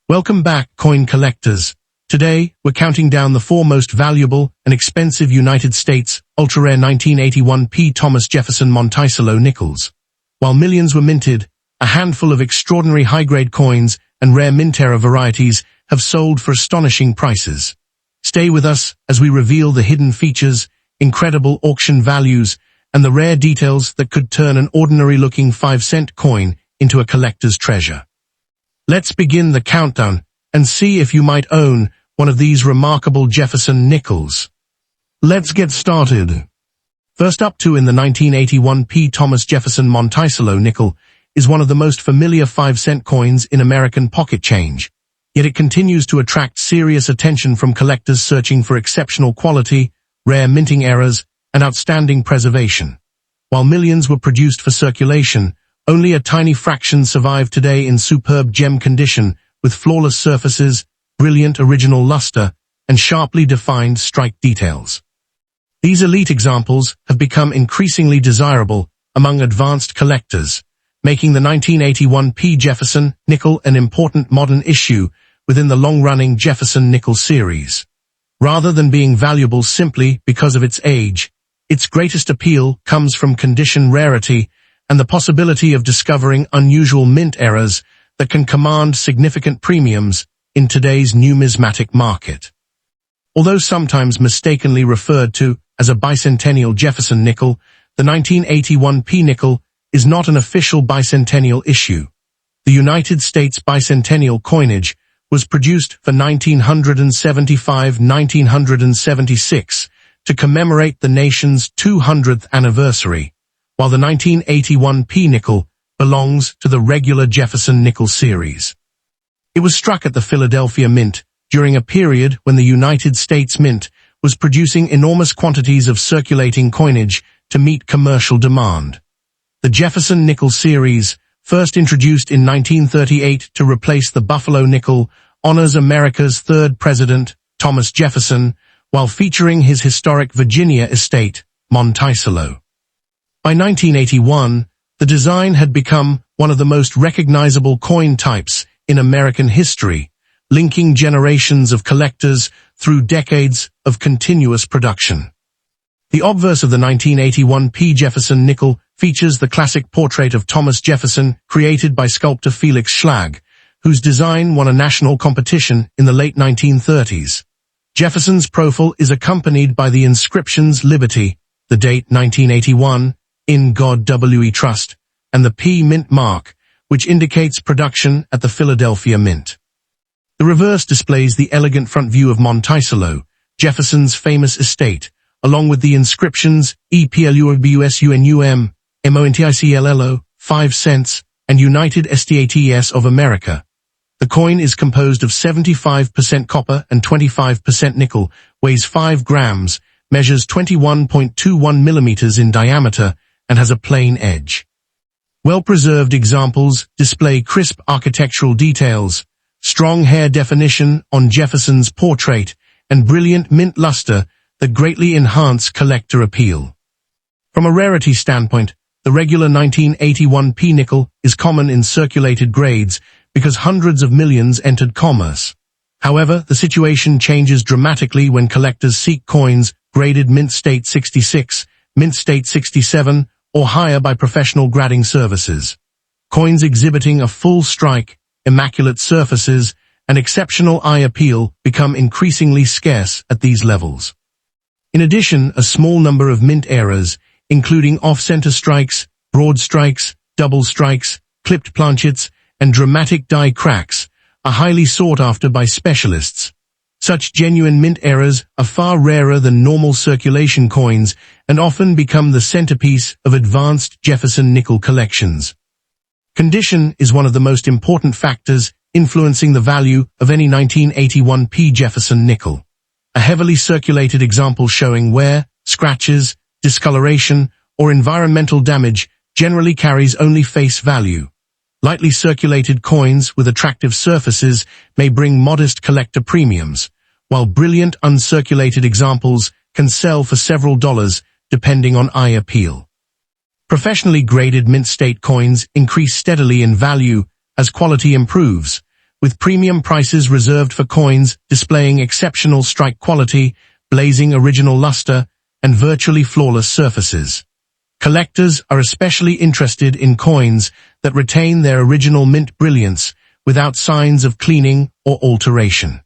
Welcome back, coin collectors. Today, we're counting down the 4 most valuable and expensive United States ultra-rare 1981 P. Thomas Jefferson Monticello Nickels. While millions were minted, a handful of extraordinary high-grade coins and rare mint-era varieties have sold for astonishing prices. Stay with us as we reveal the hidden features, incredible auction values, and the rare details that could turn an ordinary-looking 5-cent coin into a collector's treasure. Let's begin the countdown and see if you might own one of these remarkable Jefferson Nickels. Let's get started. First up in the 1981 P. Thomas Jefferson Monticello Nickel is one of the most familiar 5-cent coins in American pocket change, yet it continues to attract serious attention from collectors searching for exceptional quality, rare minting errors, and outstanding preservation. While millions were produced for circulation, only a tiny fraction survive today in superb gem condition with flawless surfaces, brilliant original luster, and sharply defined strike details. These elite examples have become increasingly desirable among advanced collectors, making the 1981 P. Jefferson Nickel an important modern issue within the long-running Jefferson Nickel series. Rather than being valuable simply because of its age, its greatest appeal comes from condition rarity and the possibility of discovering unusual mint errors that can command significant premiums in today's numismatic market. Although sometimes mistakenly referred to as a bicentennial Jefferson nickel, the 1981 P nickel is not an official bicentennial issue. The United States bicentennial coinage was produced for 1975-1976 to commemorate the nation's 200th anniversary, while the 1981 P nickel belongs to the regular Jefferson Nickel series. It was struck at the Philadelphia Mint during a period when the United States Mint was producing enormous quantities of circulating coinage to meet commercial demand. The Jefferson Nickel series, first introduced in 1938 to replace the Buffalo nickel, honors America's third president, Thomas Jefferson, while featuring his historic Virginia estate, Monticello. By 1981, the design had become one of the most recognizable coin types in American history, linking generations of collectors through decades of continuous production. The obverse of the 1981 P. Jefferson Nickel features the classic portrait of Thomas Jefferson created by sculptor Felix Schlag, whose design won a national competition in the late 1930s. Jefferson's profile is accompanied by the inscriptions Liberty, the date 1981, In God We Trust, and the P Mint mark, which indicates production at the Philadelphia Mint. The reverse displays the elegant front view of Monticello, Jefferson's famous estate, along with the inscriptions EPLUBUSUNUM, MONTICLLO, 5 cents, and United States of America. The coin is composed of 75% copper and 25% nickel, weighs 5 grams, measures 21.21 millimeters in diameter, and has a plain edge. Well-preserved examples display crisp architectural details, strong hair definition on Jefferson's portrait, and brilliant mint luster that greatly enhance collector appeal. From a rarity standpoint, the regular 1981 P nickel is common in circulated grades because hundreds of millions entered commerce. However, the situation changes dramatically when collectors seek coins graded Mint State 66, Mint State 67, or higher by professional grading services. Coins exhibiting a full strike, immaculate surfaces, and exceptional eye appeal become increasingly scarce at these levels. In addition, a small number of mint errors, including off-center strikes, broad strikes, double strikes, clipped planchets, and dramatic die cracks, are highly sought after by specialists. Such genuine mint errors are far rarer than normal circulation coins and often become the centerpiece of advanced Jefferson nickel collections. Condition is one of the most important factors influencing the value of any 1981 P. Jefferson nickel. A heavily circulated example showing wear, scratches, discoloration, or environmental damage generally carries only face value. Lightly circulated coins with attractive surfaces may bring modest collector premiums, while brilliant uncirculated examples can sell for several dollars depending on eye appeal. Professionally graded mint state coins increase steadily in value as quality improves, with premium prices reserved for coins displaying exceptional strike quality, blazing original luster, and virtually flawless surfaces. Collectors are especially interested in coins that retain their original mint brilliance without signs of cleaning or alteration.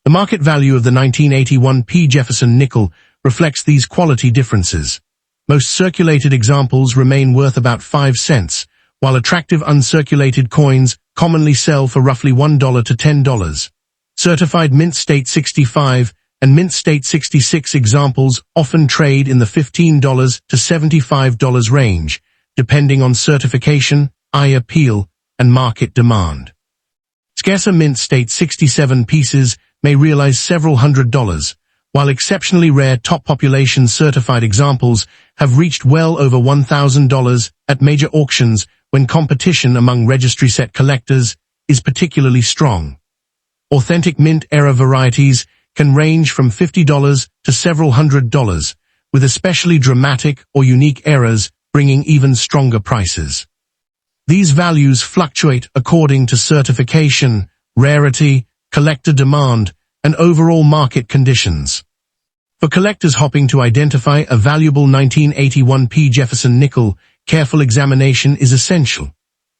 The market value of the 1981 P Jefferson Nickel reflects these quality differences. Most circulated examples remain worth about 5 cents, while attractive uncirculated coins commonly sell for roughly $1 to $10. Certified Mint State 65 and Mint State 66 examples often trade in the $15 to $75 range, depending on certification, eye appeal, and market demand. Scarcer Mint State 67 pieces may realize several $100s, while exceptionally rare top population certified examples have reached well over $1,000 at major auctions when competition among registry set collectors is particularly strong. Authentic mint era varieties can range from $50 to several $100s, with especially dramatic or unique eras bringing even stronger prices. These values fluctuate according to certification, rarity, collector demand, and overall market conditions. For collectors hoping to identify a valuable 1981 P Jefferson Nickel, careful examination is essential.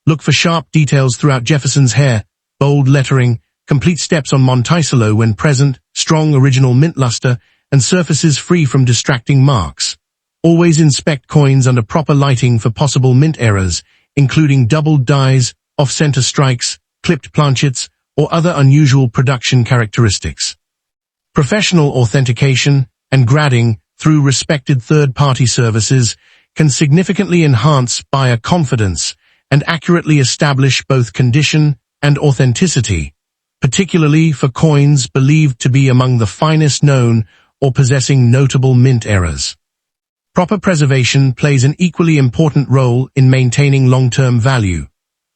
Look for sharp details throughout Jefferson's hair, bold lettering, complete steps on Monticello when present, strong original mint luster, and surfaces free from distracting marks. Always inspect coins under proper lighting for possible mint errors, including doubled dies, off-center strikes, clipped planchets, or other unusual production characteristics. Professional authentication and grading through respected third-party services can significantly enhance buyer confidence and accurately establish both condition and authenticity, particularly for coins believed to be among the finest known or possessing notable mint errors. Proper preservation plays an equally important role in maintaining long-term value.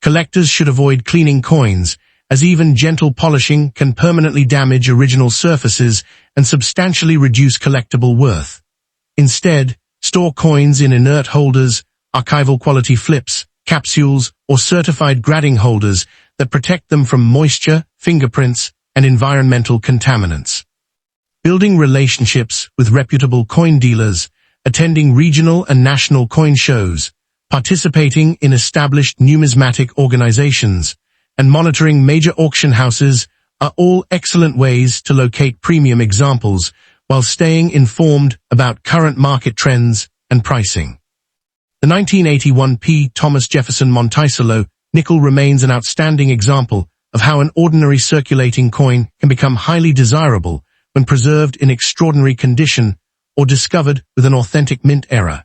Collectors should avoid cleaning coins, as even gentle polishing can permanently damage original surfaces and substantially reduce collectible worth. Instead, store coins in inert holders, archival quality flips, capsules, or certified grading holders that protect them from moisture, fingerprints, and environmental contaminants. Building relationships with reputable coin dealers, attending regional and national coin shows, participating in established numismatic organizations, and monitoring major auction houses are all excellent ways to locate premium examples while staying informed about current market trends and pricing. The 1981 P. Jefferson Monticello Nickel remains an outstanding example of how an ordinary circulating coin can become highly desirable when preserved in extraordinary condition or discovered with an authentic mint era.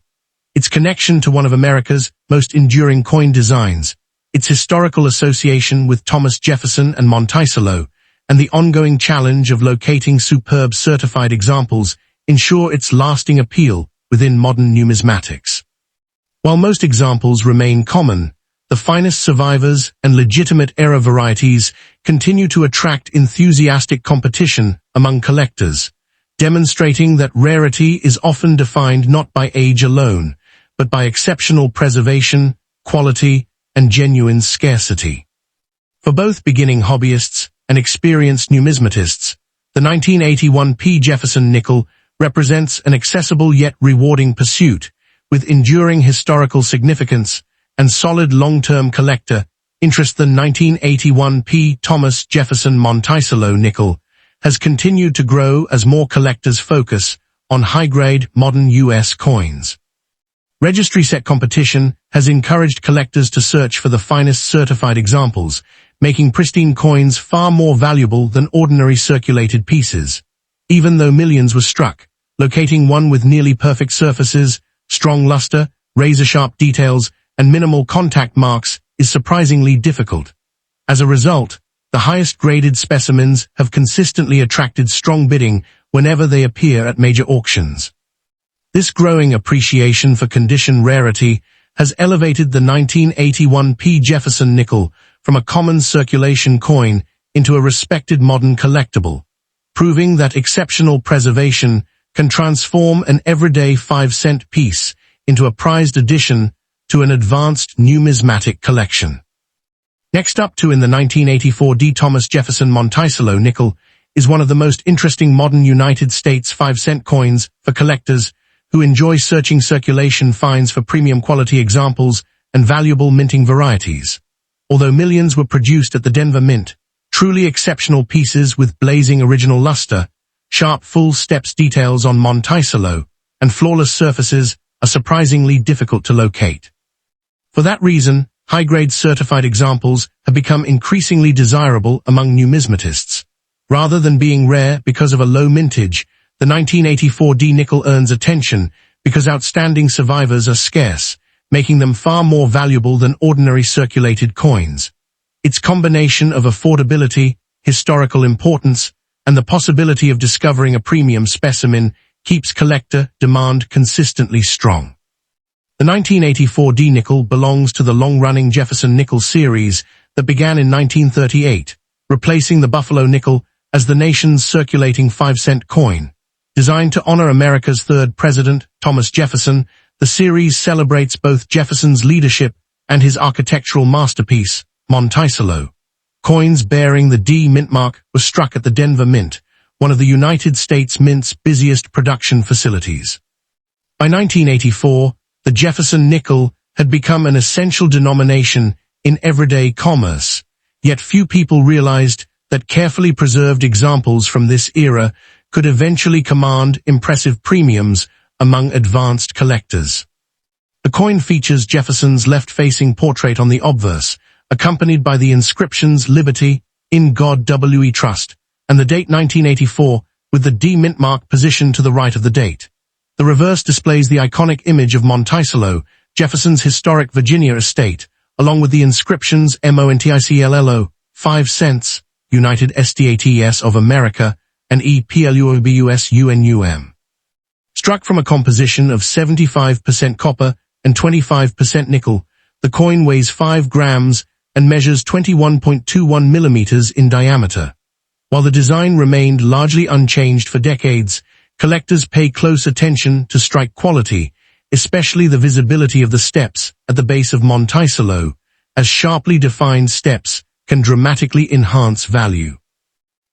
Its connection to one of America's most enduring coin designs, its historical association with Thomas Jefferson and Monticello, and the ongoing challenge of locating superb certified examples ensure its lasting appeal within modern numismatics. While most examples remain common, the finest survivors and legitimate era varieties continue to attract enthusiastic competition among collectors, demonstrating that rarity is often defined not by age alone, but by exceptional preservation, quality, and genuine scarcity. For both beginning hobbyists and experienced numismatists, the 1981 P. Jefferson Nickel represents an accessible yet rewarding pursuit, with enduring historical significance and solid long-term collector interest. The 1981 P. Jefferson Monticello Nickel has continued to grow as more collectors focus on high-grade modern U.S. coins. Registry set competition has encouraged collectors to search for the finest certified examples, making pristine coins far more valuable than ordinary circulated pieces. Even though millions were struck, locating one with nearly perfect surfaces, strong luster, razor-sharp details, and minimal contact marks is surprisingly difficult. As a result, the highest-graded specimens have consistently attracted strong bidding whenever they appear at major auctions. This growing appreciation for condition rarity has elevated the 1981 P. Jefferson Nickel from a common circulation coin into a respected modern collectible, proving that exceptional preservation can transform an everyday 5-cent piece into a prized addition to an advanced numismatic collection. Next up in the 1984 D Jefferson Monticello Nickel is one of the most interesting modern United States 5-cent coins for collectors who enjoy searching circulation finds for premium quality examples and valuable minting varieties. Although millions were produced at the Denver Mint, truly exceptional pieces with blazing original luster, sharp full steps details on Monticello, and flawless surfaces are surprisingly difficult to locate. For that reason, high-grade certified examples have become increasingly desirable among numismatists. Rather than being rare because of a low mintage, the 1984 D nickel earns attention because outstanding survivors are scarce, making them far more valuable than ordinary circulated coins. Its combination of affordability, historical importance, and the possibility of discovering a premium specimen keeps collector demand consistently strong. The 1984 D nickel belongs to the long-running Jefferson Nickel series that began in 1938, replacing the Buffalo nickel as the nation's circulating 5-cent coin. Designed to honor America's third president, Thomas Jefferson, the series celebrates both Jefferson's leadership and his architectural masterpiece, Monticello. Coins bearing the D mint mark were struck at the Denver Mint, one of the United States Mint's busiest production facilities. By 1984, the Jefferson nickel had become an essential denomination in everyday commerce, yet few people realized that carefully preserved examples from this era could eventually command impressive premiums among advanced collectors. The coin features Jefferson's left-facing portrait on the obverse, accompanied by the inscriptions Liberty, In God We Trust, and the date 1984, with the D mint mark positioned to the right of the date. The reverse displays the iconic image of Monticello, Jefferson's historic Virginia estate, along with the inscriptions Monticello, 5 cents, United States of America, and EPLUOBUS UNUM. Struck from a composition of 75% copper and 25% nickel, the coin weighs 5 grams and measures 21.21 millimeters in diameter. While the design remained largely unchanged for decades, collectors pay close attention to strike quality, especially the visibility of the steps at the base of Monticello, as sharply defined steps can dramatically enhance value.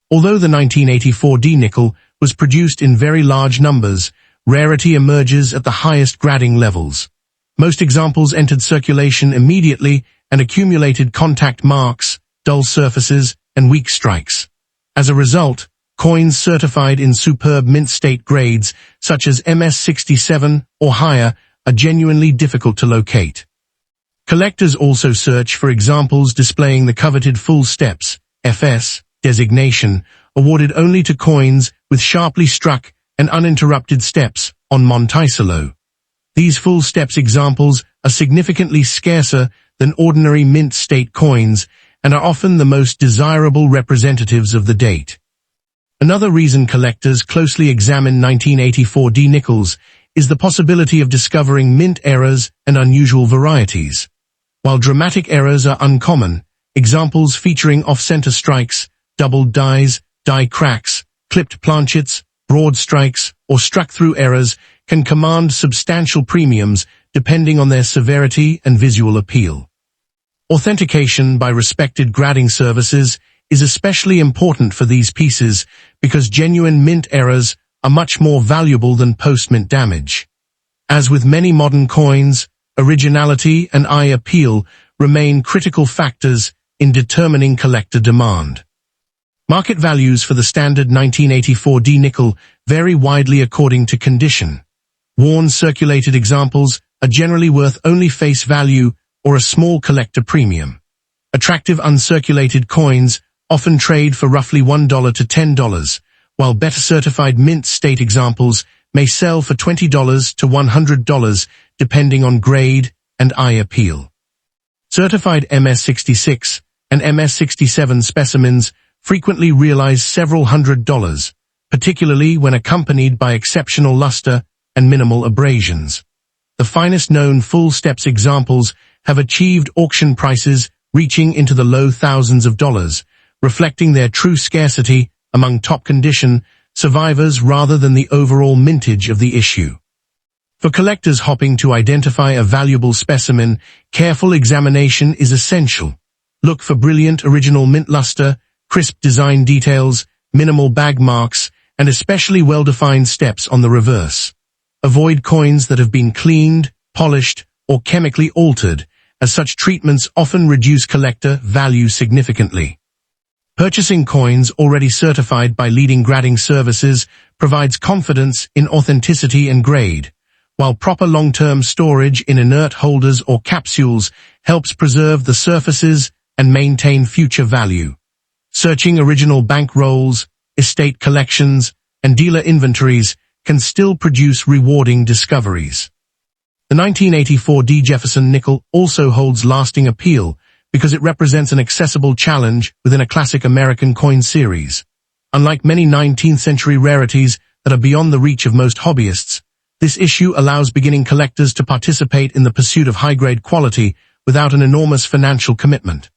Although the 1984 D nickel was produced in very large numbers, rarity emerges at the highest grading levels. Most examples entered circulation immediately and accumulated contact marks, dull surfaces, and weak strikes. As a result, coins certified in superb mint state grades, such as MS67 or higher, are genuinely difficult to locate. Collectors also search for examples displaying the coveted full steps, FS, designation, awarded only to coins with sharply struck and uninterrupted steps on Monticello. These full steps examples are significantly scarcer than ordinary mint state coins and are often the most desirable representatives of the date. Another reason collectors closely examine 1984 D nickels is the possibility of discovering mint errors and unusual varieties. While dramatic errors are uncommon, examples featuring off-center strikes, doubled dies, die cracks, clipped planchets, broad strikes, or struck-through errors can command substantial premiums depending on their severity and visual appeal. Authentication by respected grading services is especially important for these pieces because genuine mint errors are much more valuable than post-mint damage. As with many modern coins, originality and eye appeal remain critical factors in determining collector demand. Market values for the standard 1984 D nickel vary widely according to condition. Worn circulated examples are generally worth only face value or a small collector premium. Attractive uncirculated coins often trade for roughly $1 to $10, while better certified mint state examples may sell for $20 to $100 depending on grade and eye appeal. Certified MS66 and MS67 specimens frequently realize several $100s, particularly when accompanied by exceptional luster and minimal abrasions. The finest known full steps examples have achieved auction prices reaching into the low thousands of dollars, reflecting their true scarcity among top-condition survivors rather than the overall mintage of the issue. For collectors hoping to identify a valuable specimen, careful examination is essential. Look for brilliant original mint luster, crisp design details, minimal bag marks, and especially well-defined steps on the reverse. Avoid coins that have been cleaned, polished, or chemically altered, as such treatments often reduce collector value significantly. Purchasing coins already certified by leading grading services provides confidence in authenticity and grade, while proper long-term storage in inert holders or capsules helps preserve the surfaces and maintain future value. Searching original bank rolls, estate collections, and dealer inventories can still produce rewarding discoveries. The 1984 D Jefferson Nickel also holds lasting appeal because it represents an accessible challenge within a classic American coin series. Unlike many 19th century rarities that are beyond the reach of most hobbyists, this issue allows beginning collectors to participate in the pursuit of high-grade quality without an enormous financial commitment.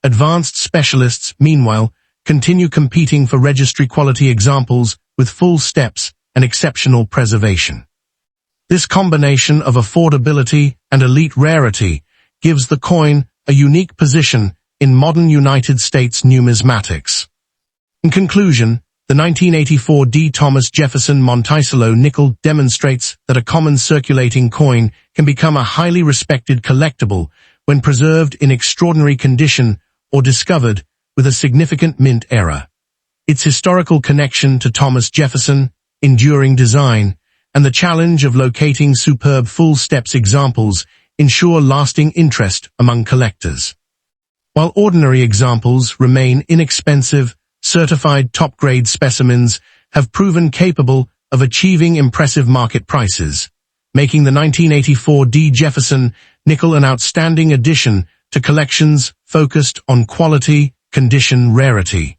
Advanced specialists, meanwhile, continue competing for registry-quality examples with full steps and exceptional preservation. This combination of affordability and elite rarity gives the coin a unique position in modern United States numismatics. In conclusion, the 1984 D. Thomas Jefferson Monticello Nickel demonstrates that a common circulating coin can become a highly respected collectible when preserved in extraordinary condition or discovered with a significant mint era. Its historical connection to Thomas Jefferson, enduring design, and the challenge of locating superb full steps examples ensure lasting interest among collectors. While ordinary examples remain inexpensive, certified top-grade specimens have proven capable of achieving impressive market prices, making the 1984 D. Jefferson Nickel an outstanding addition to collections focused on quality, condition, rarity.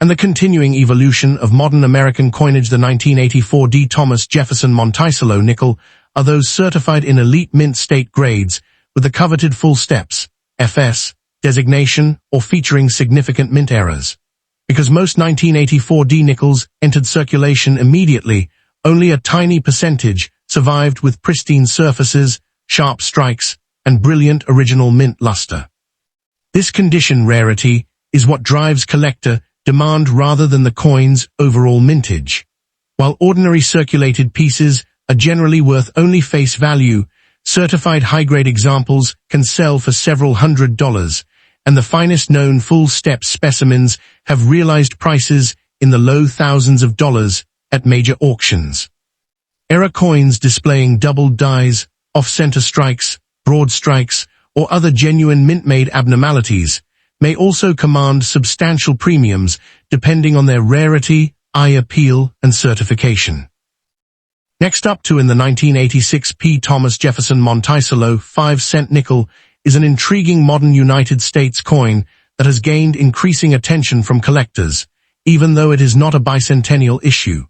And the continuing evolution of modern American coinage, the 1984 D. Thomas Jefferson Monticello Nickel, are those certified in elite mint state grades with the coveted full steps, FS, designation, or featuring significant mint errors. Because most 1984 D nickels entered circulation immediately, only a tiny percentage survived with pristine surfaces, sharp strikes, and brilliant original mint luster. This condition rarity is what drives collector demand rather than the coin's overall mintage. While ordinary circulated pieces are generally worth only face value, certified high-grade examples can sell for several $100s, and the finest known full-step specimens have realized prices in the low thousands of dollars at major auctions. Error coins displaying doubled dies, off-center strikes, broad strikes, or other genuine mint-made abnormalities may also command substantial premiums depending on their rarity, eye appeal, and certification. Next up in the 1986 P. Thomas Jefferson Monticello 5-cent nickel is an intriguing modern United States coin that has gained increasing attention from collectors, even though it is not a bicentennial issue.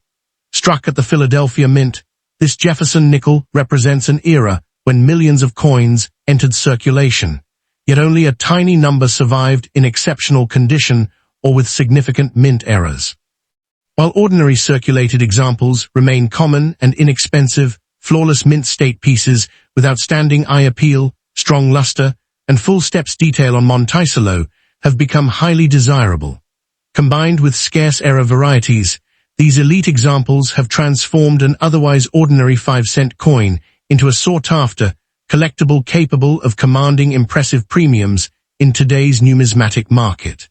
Struck at the Philadelphia Mint, this Jefferson nickel represents an era when millions of coins entered circulation, yet only a tiny number survived in exceptional condition or with significant mint errors. While ordinary circulated examples remain common and inexpensive, flawless mint state pieces with outstanding eye appeal, strong luster, and full steps detail on Monticello have become highly desirable. Combined with scarce error varieties, these elite examples have transformed an otherwise ordinary 5-cent coin into a sought-after collectible capable of commanding impressive premiums in today's numismatic market.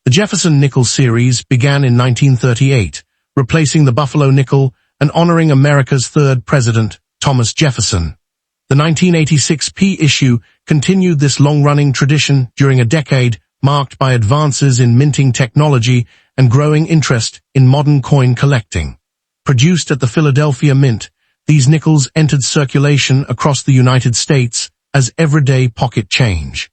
The Jefferson Nickel series began in 1938, replacing the Buffalo nickel and honoring America's third president, Thomas Jefferson. The 1986 P issue continued this long-running tradition during a decade marked by advances in minting technology and growing interest in modern coin collecting. Produced at the Philadelphia Mint, these nickels entered circulation across the United States as everyday pocket change.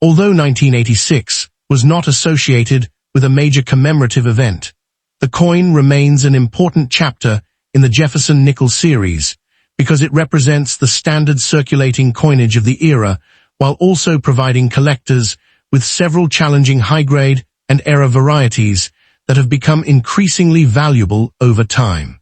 Although 1986 was not associated with a major commemorative event, the coin remains an important chapter in the Jefferson Nickel series because it represents the standard circulating coinage of the era while also providing collectors with several challenging high-grade and error varieties that have become increasingly valuable over time.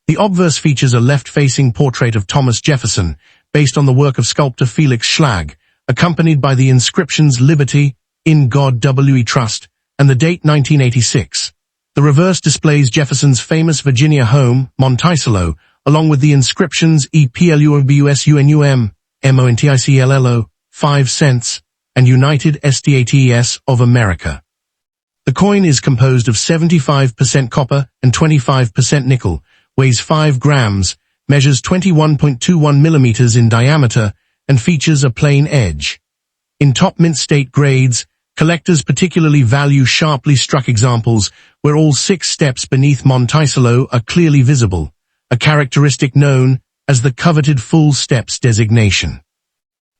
The obverse features a left-facing portrait of Thomas Jefferson based on the work of sculptor Felix Schlag, accompanied by the inscriptions Liberty, In God We Trust, and the date 1986. The reverse displays Jefferson's famous Virginia home, Monticello, along with the inscriptions EPLUOBUSUNUM, MONTICLLO, 5 cents, and United States of America. The coin is composed of 75% copper and 25% nickel, weighs 5 grams, measures 21.21 millimeters in diameter, and features a plain edge. In top mint state grades, collectors particularly value sharply struck examples where all 6 steps beneath Monticello are clearly visible, a characteristic known as the coveted full steps designation.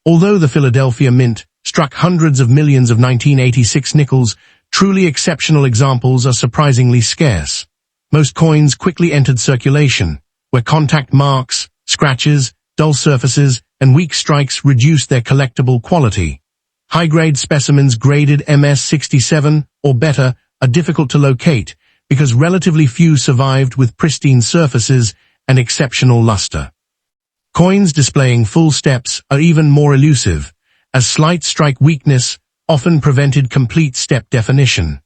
Although the Philadelphia Mint struck hundreds of millions of 1986 nickels, truly exceptional examples are surprisingly scarce. Most coins quickly entered circulation, where contact marks, scratches, dull surfaces, and weak strikes reduced their collectible quality. High-grade specimens graded MS-67 or better are difficult to locate because relatively few survived with pristine surfaces and exceptional luster. Coins displaying full steps are even more elusive, as slight strike weakness often prevented complete step definition.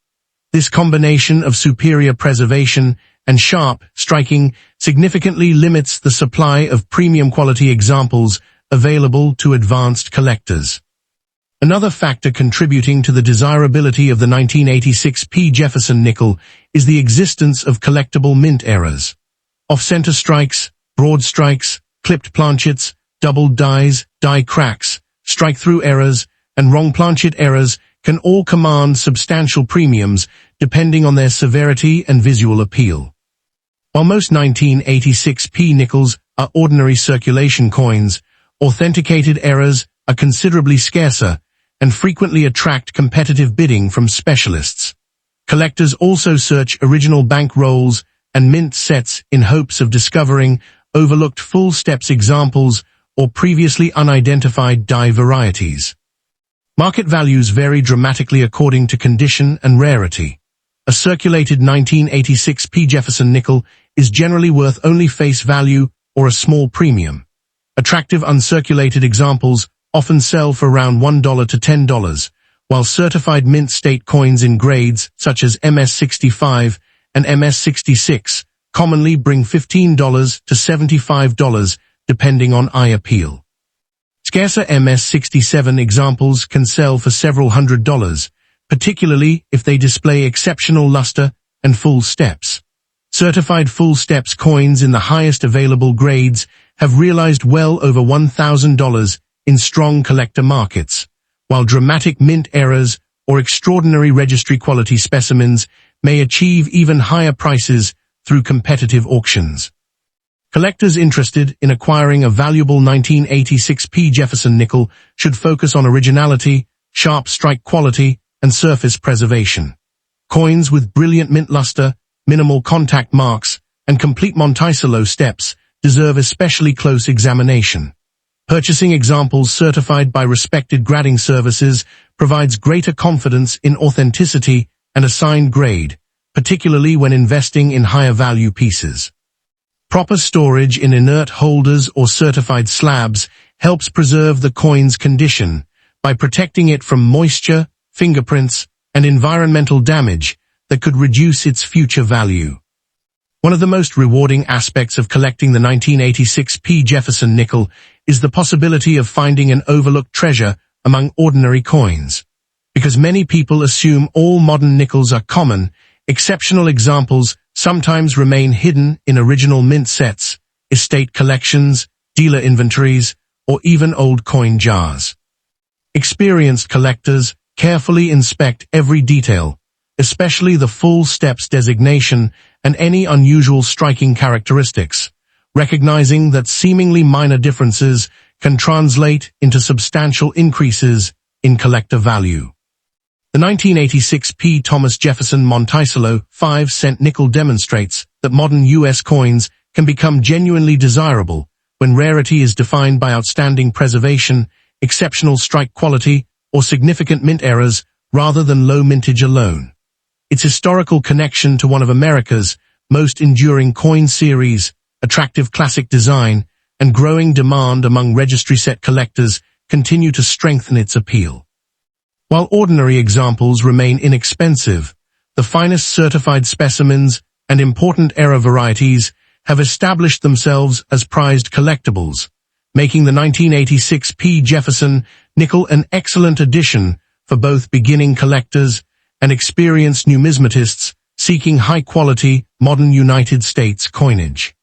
This combination of superior preservation and sharp striking significantly limits the supply of premium quality examples available to advanced collectors. Another factor contributing to the desirability of the 1986 P Jefferson nickel is the existence of collectible mint errors. Off-center strikes, broad strikes, clipped planchets, doubled dies, die cracks, strike-through errors, and wrong planchet errors can all command substantial premiums depending on their severity and visual appeal. While most 1986 P nickels are ordinary circulation coins, authenticated errors are considerably scarcer and frequently attract competitive bidding from specialists. Collectors also search original bank rolls and mint sets in hopes of discovering overlooked full steps examples or previously unidentified die varieties. Market values vary dramatically according to condition and rarity. A circulated 1986 P Jefferson nickel is generally worth only face value or a small premium. Attractive uncirculated examples often sell for around $1 to $10, while certified mint state coins in grades such as MS-65 and MS-66 commonly bring $15 to $75 depending on eye appeal. Scarcer MS-67 examples can sell for several $100s, particularly if they display exceptional luster and full steps. Certified full steps coins in the highest available grades have realized well over $1,000 in strong collector markets, while dramatic mint errors or extraordinary registry quality specimens may achieve even higher prices through competitive auctions. Collectors interested in acquiring a valuable 1986 P Jefferson nickel should focus on originality, sharp strike quality, and surface preservation. Coins with brilliant mint luster, minimal contact marks, and complete Monticello steps deserve especially close examination. Purchasing examples certified by respected grading services provides greater confidence in authenticity and assigned grade, particularly when investing in higher value pieces. Proper storage in inert holders or certified slabs helps preserve the coin's condition by protecting it from moisture, fingerprints, and environmental damage that could reduce its future value. One of the most rewarding aspects of collecting the 1986 P Jefferson nickel is the possibility of finding an overlooked treasure among ordinary coins. Because many people assume all modern nickels are common, exceptional examples sometimes remain hidden in original mint sets, estate collections, dealer inventories, or even old coin jars. Experienced collectors carefully inspect every detail, especially the full steps designation and any unusual striking characteristics, recognizing that seemingly minor differences can translate into substantial increases in collector value. The 1986 P. Thomas Jefferson Monticello 5-cent nickel demonstrates that modern U.S. coins can become genuinely desirable when rarity is defined by outstanding preservation, exceptional strike quality, or significant mint errors rather than low mintage alone. Its historical connection to one of America's most enduring coin series, attractive classic design, and growing demand among registry set collectors continue to strengthen its appeal. While ordinary examples remain inexpensive, the finest certified specimens and important era varieties have established themselves as prized collectibles, making the 1986 P Jefferson Nickel an excellent addition for both beginning collectors and experienced numismatists seeking high-quality, modern United States coinage.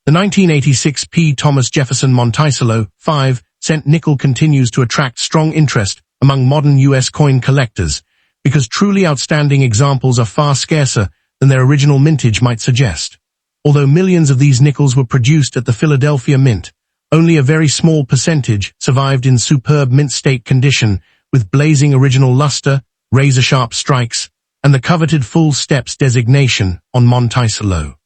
The 1986 P Thomas Jefferson Monticello 5-cent nickel continues to attract strong interest among modern U.S. coin collectors because truly outstanding examples are far scarcer than their original mintage might suggest. Although millions of these nickels were produced at the Philadelphia Mint, only a very small percentage survived in superb mint state condition with blazing original luster, razor-sharp strikes, and the coveted full steps designation on Monticello.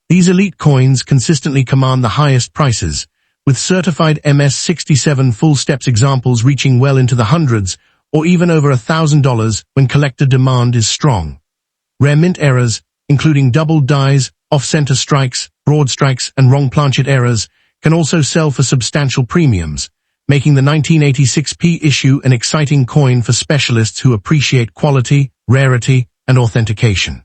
These elite coins consistently command the highest prices, with certified MS-67 full steps examples reaching well into the hundreds or even over $1,000 when collector demand is strong. Rare mint errors, including double dies, off-center strikes, broad strikes, and wrong planchet errors, can also sell for substantial premiums, making the 1986 P issue an exciting coin for specialists who appreciate quality, rarity, and authentication.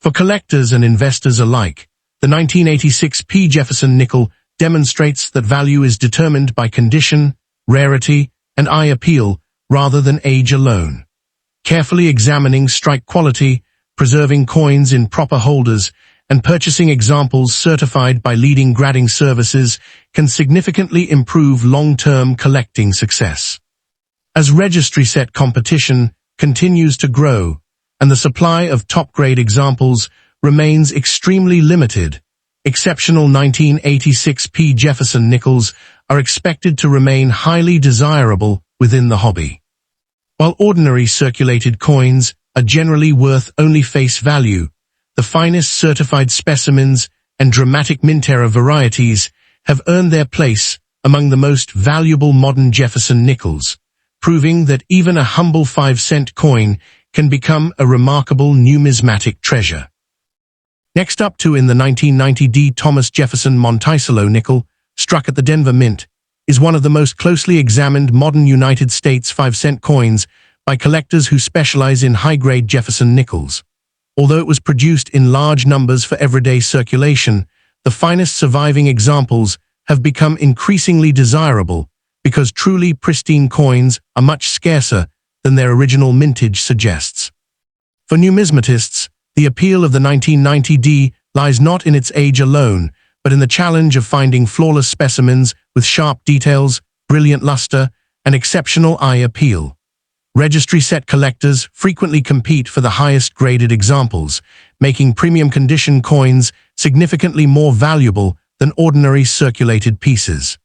For collectors and investors alike, the 1986 P Jefferson Nickel demonstrates that value is determined by condition, rarity, and eye appeal rather than age alone. Carefully examining strike quality, preserving coins in proper holders, and purchasing examples certified by leading grading services can significantly improve long-term collecting success. As registry set competition continues to grow and the supply of top-grade examples remains extremely limited, exceptional 1986 P Jefferson Nickels are expected to remain highly desirable within the hobby. While ordinary circulated coins are generally worth only face value, the finest certified specimens and dramatic mint era varieties have earned their place among the most valuable modern Jefferson nickels, proving that even a humble 5-cent coin can become a remarkable numismatic treasure. Next up in the 1990 D Thomas Jefferson Monticello nickel, struck at the Denver Mint, is one of the most closely examined modern United States 5-cent coins by collectors who specialize in high-grade Jefferson nickels. Although it was produced in large numbers for everyday circulation, the finest surviving examples have become increasingly desirable because truly pristine coins are much scarcer than their original mintage suggests. For numismatists, the appeal of the 1990 D lies not in its age alone, but in the challenge of finding flawless specimens with sharp details, brilliant luster, and exceptional eye appeal. Registry set collectors frequently compete for the highest graded examples, making premium condition coins significantly more valuable than ordinary circulated pieces.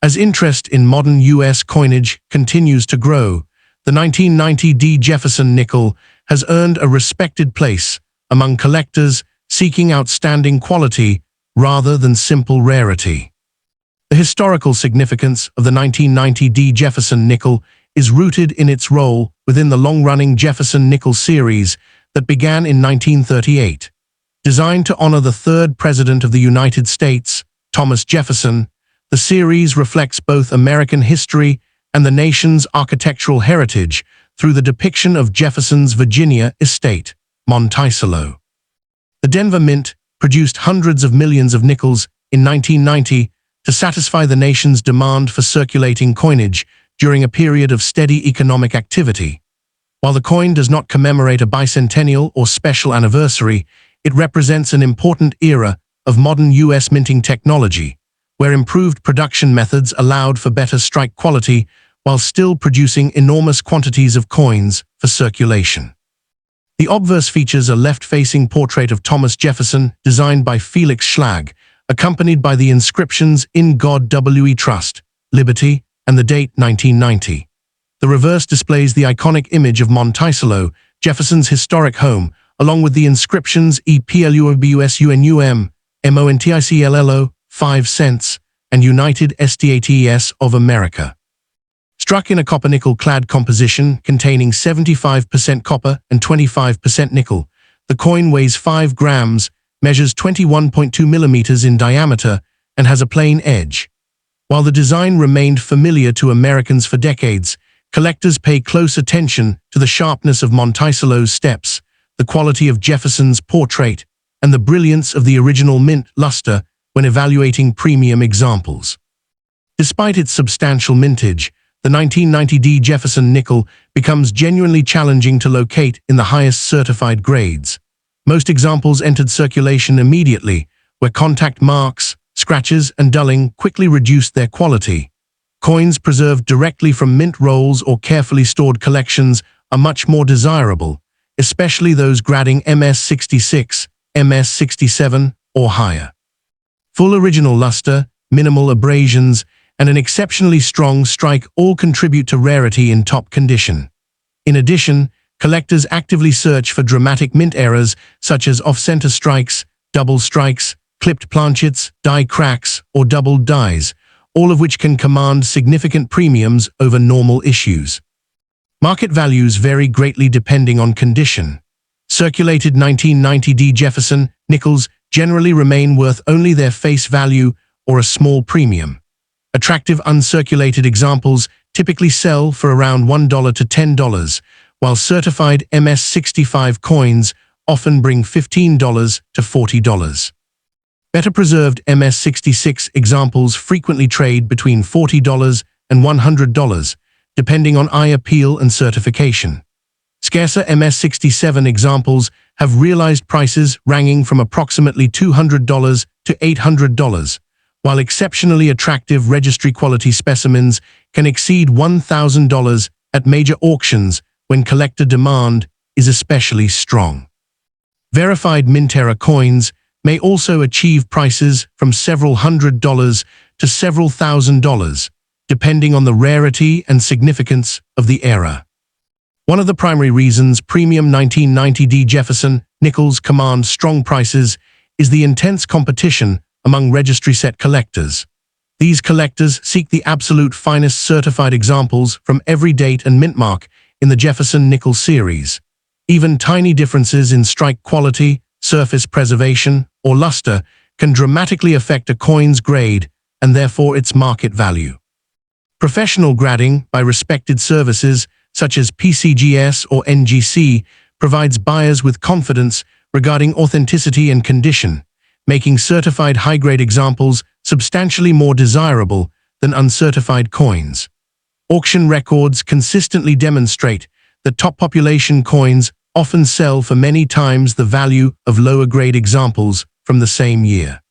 As interest in modern U.S. coinage continues to grow, the 1990 D Jefferson Nickel has earned a respected place among collectors seeking outstanding quality rather than simple rarity. The historical significance of the 1990 D Jefferson Nickel is rooted in its role within the long-running Jefferson Nickel series that began in 1938. Designed to honor the third President of the United States, Thomas Jefferson, the series reflects both American history and the nation's architectural heritage through the depiction of Jefferson's Virginia estate, Monticello. The Denver Mint produced hundreds of millions of nickels in 1990 to satisfy the nation's demand for circulating coinage during a period of steady economic activity. While the coin does not commemorate a bicentennial or special anniversary, it represents an important era of modern U.S. minting technology, where improved production methods allowed for better strike quality while still producing enormous quantities of coins for circulation. The obverse features a left-facing portrait of Thomas Jefferson designed by Felix Schlag, accompanied by the inscriptions "In God We Trust," "Liberty," and the date 1990. The reverse displays the iconic image of Monticello, Jefferson's historic home, along with the inscriptions EPLUOBUSUNUM, MONTICLLO, 5 cents, and United States of America. Struck in a copper-nickel-clad composition containing 75% copper and 25% nickel, the coin weighs 5 grams, measures 21.2 millimeters in diameter, and has a plain edge. While the design remained familiar to Americans for decades, collectors pay close attention to the sharpness of Monticello's steps, the quality of Jefferson's portrait, and the brilliance of the original mint luster when evaluating premium examples. Despite its substantial mintage, the 1990 D Jefferson Nickel becomes genuinely challenging to locate in the highest certified grades. Most examples entered circulation immediately, where contact marks, scratches, and dulling quickly reduced their quality. Coins preserved directly from mint rolls or carefully stored collections are much more desirable, especially those grading MS66, MS67, or higher. Full original luster, minimal abrasions, and an exceptionally strong strike all contribute to rarity in top condition. In addition, collectors actively search for dramatic mint errors such as off-center strikes, double strikes, clipped planchets, die cracks, or doubled dies, all of which can command significant premiums over normal issues. Market values vary greatly depending on condition. Circulated 1990 D Jefferson Nickels generally remain worth only their face value or a small premium. Attractive uncirculated examples typically sell for around $1 to $10, while certified MS65 coins often bring $15 to $40. Better preserved MS66 examples frequently trade between $40 and $100, depending on eye appeal and certification. Scarcer MS67 examples have realized prices ranging from approximately $200 to $800, while exceptionally attractive registry-quality specimens can exceed $1,000 at major auctions when collector demand is especially strong. Verified mint-era coins may also achieve prices from several $100s to several $1,000, depending on the rarity and significance of the era. One of the primary reasons premium 1990 D Jefferson Nickels command strong prices is the intense competition among registry set collectors. These collectors seek the absolute finest certified examples from every date and mint mark in the Jefferson Nickel series. Even tiny differences in strike quality, surface preservation, or luster can dramatically affect a coin's grade and therefore its market value. Professional grading by respected services such as PCGS or NGC provides buyers with confidence regarding authenticity and condition, making certified high-grade examples substantially more desirable than uncertified coins. Auction records consistently demonstrate that top population coins often sell for many times the value of lower-grade examples from the same year.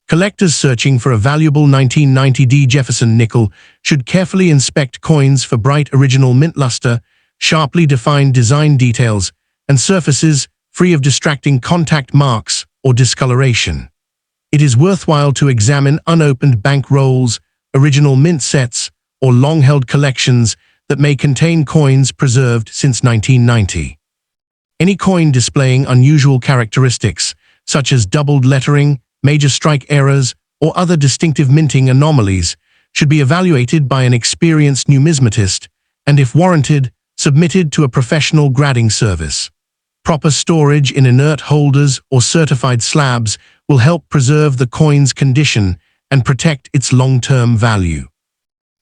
Collectors searching for a valuable 1990 D Jefferson Nickel should carefully inspect coins for bright original mint luster, sharply defined design details, and surfaces free of distracting contact marks or discoloration. It is worthwhile to examine unopened bank rolls, original mint sets, or long-held collections that may contain coins preserved since 1990. Any coin displaying unusual characteristics, such as doubled lettering, major strike errors, or other distinctive minting anomalies, should be evaluated by an experienced numismatist and, if warranted, submitted to a professional grading service. Proper storage in inert holders or certified slabs will help preserve the coin's condition and protect its long-term value.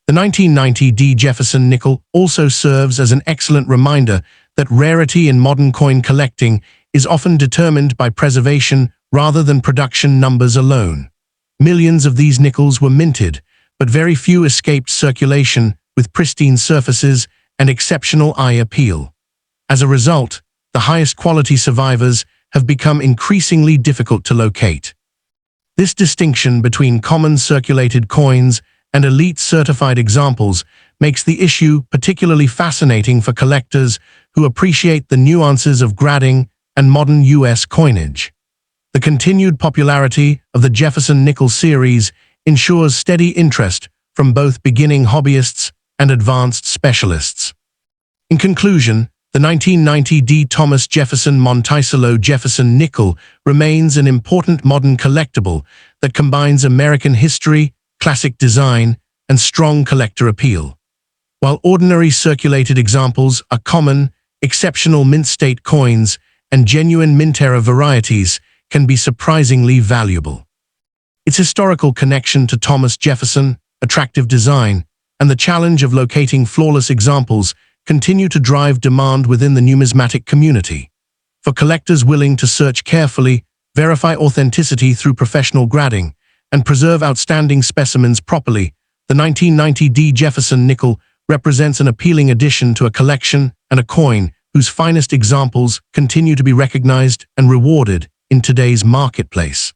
The 1990 D Jefferson Nickel also serves as an excellent reminder that rarity in modern coin collecting is often determined by preservation rather than production numbers alone. Millions of these nickels were minted, but very few escaped circulation with pristine surfaces and exceptional eye appeal. As a result, the highest quality survivors have become increasingly difficult to locate. This distinction between common circulated coins and elite certified examples makes the issue particularly fascinating for collectors who appreciate the nuances of grading and modern U.S. coinage. The continued popularity of the Jefferson Nickel series ensures steady interest from both beginning hobbyists and advanced specialists. In conclusion, the 1990 D Thomas Jefferson Monticello Jefferson Nickel remains an important modern collectible that combines American history, classic design, and strong collector appeal. While ordinary circulated examples are common, exceptional mint state coins and genuine mint-era varieties can be surprisingly valuable. Its historical connection to Thomas Jefferson, attractive design, and the challenge of locating flawless examples continue to drive demand within the numismatic community. For collectors willing to search carefully, verify authenticity through professional grading, and preserve outstanding specimens properly, the 1990 D Jefferson Nickel represents an appealing addition to a collection and a coin whose finest examples continue to be recognized and rewarded in today's marketplace.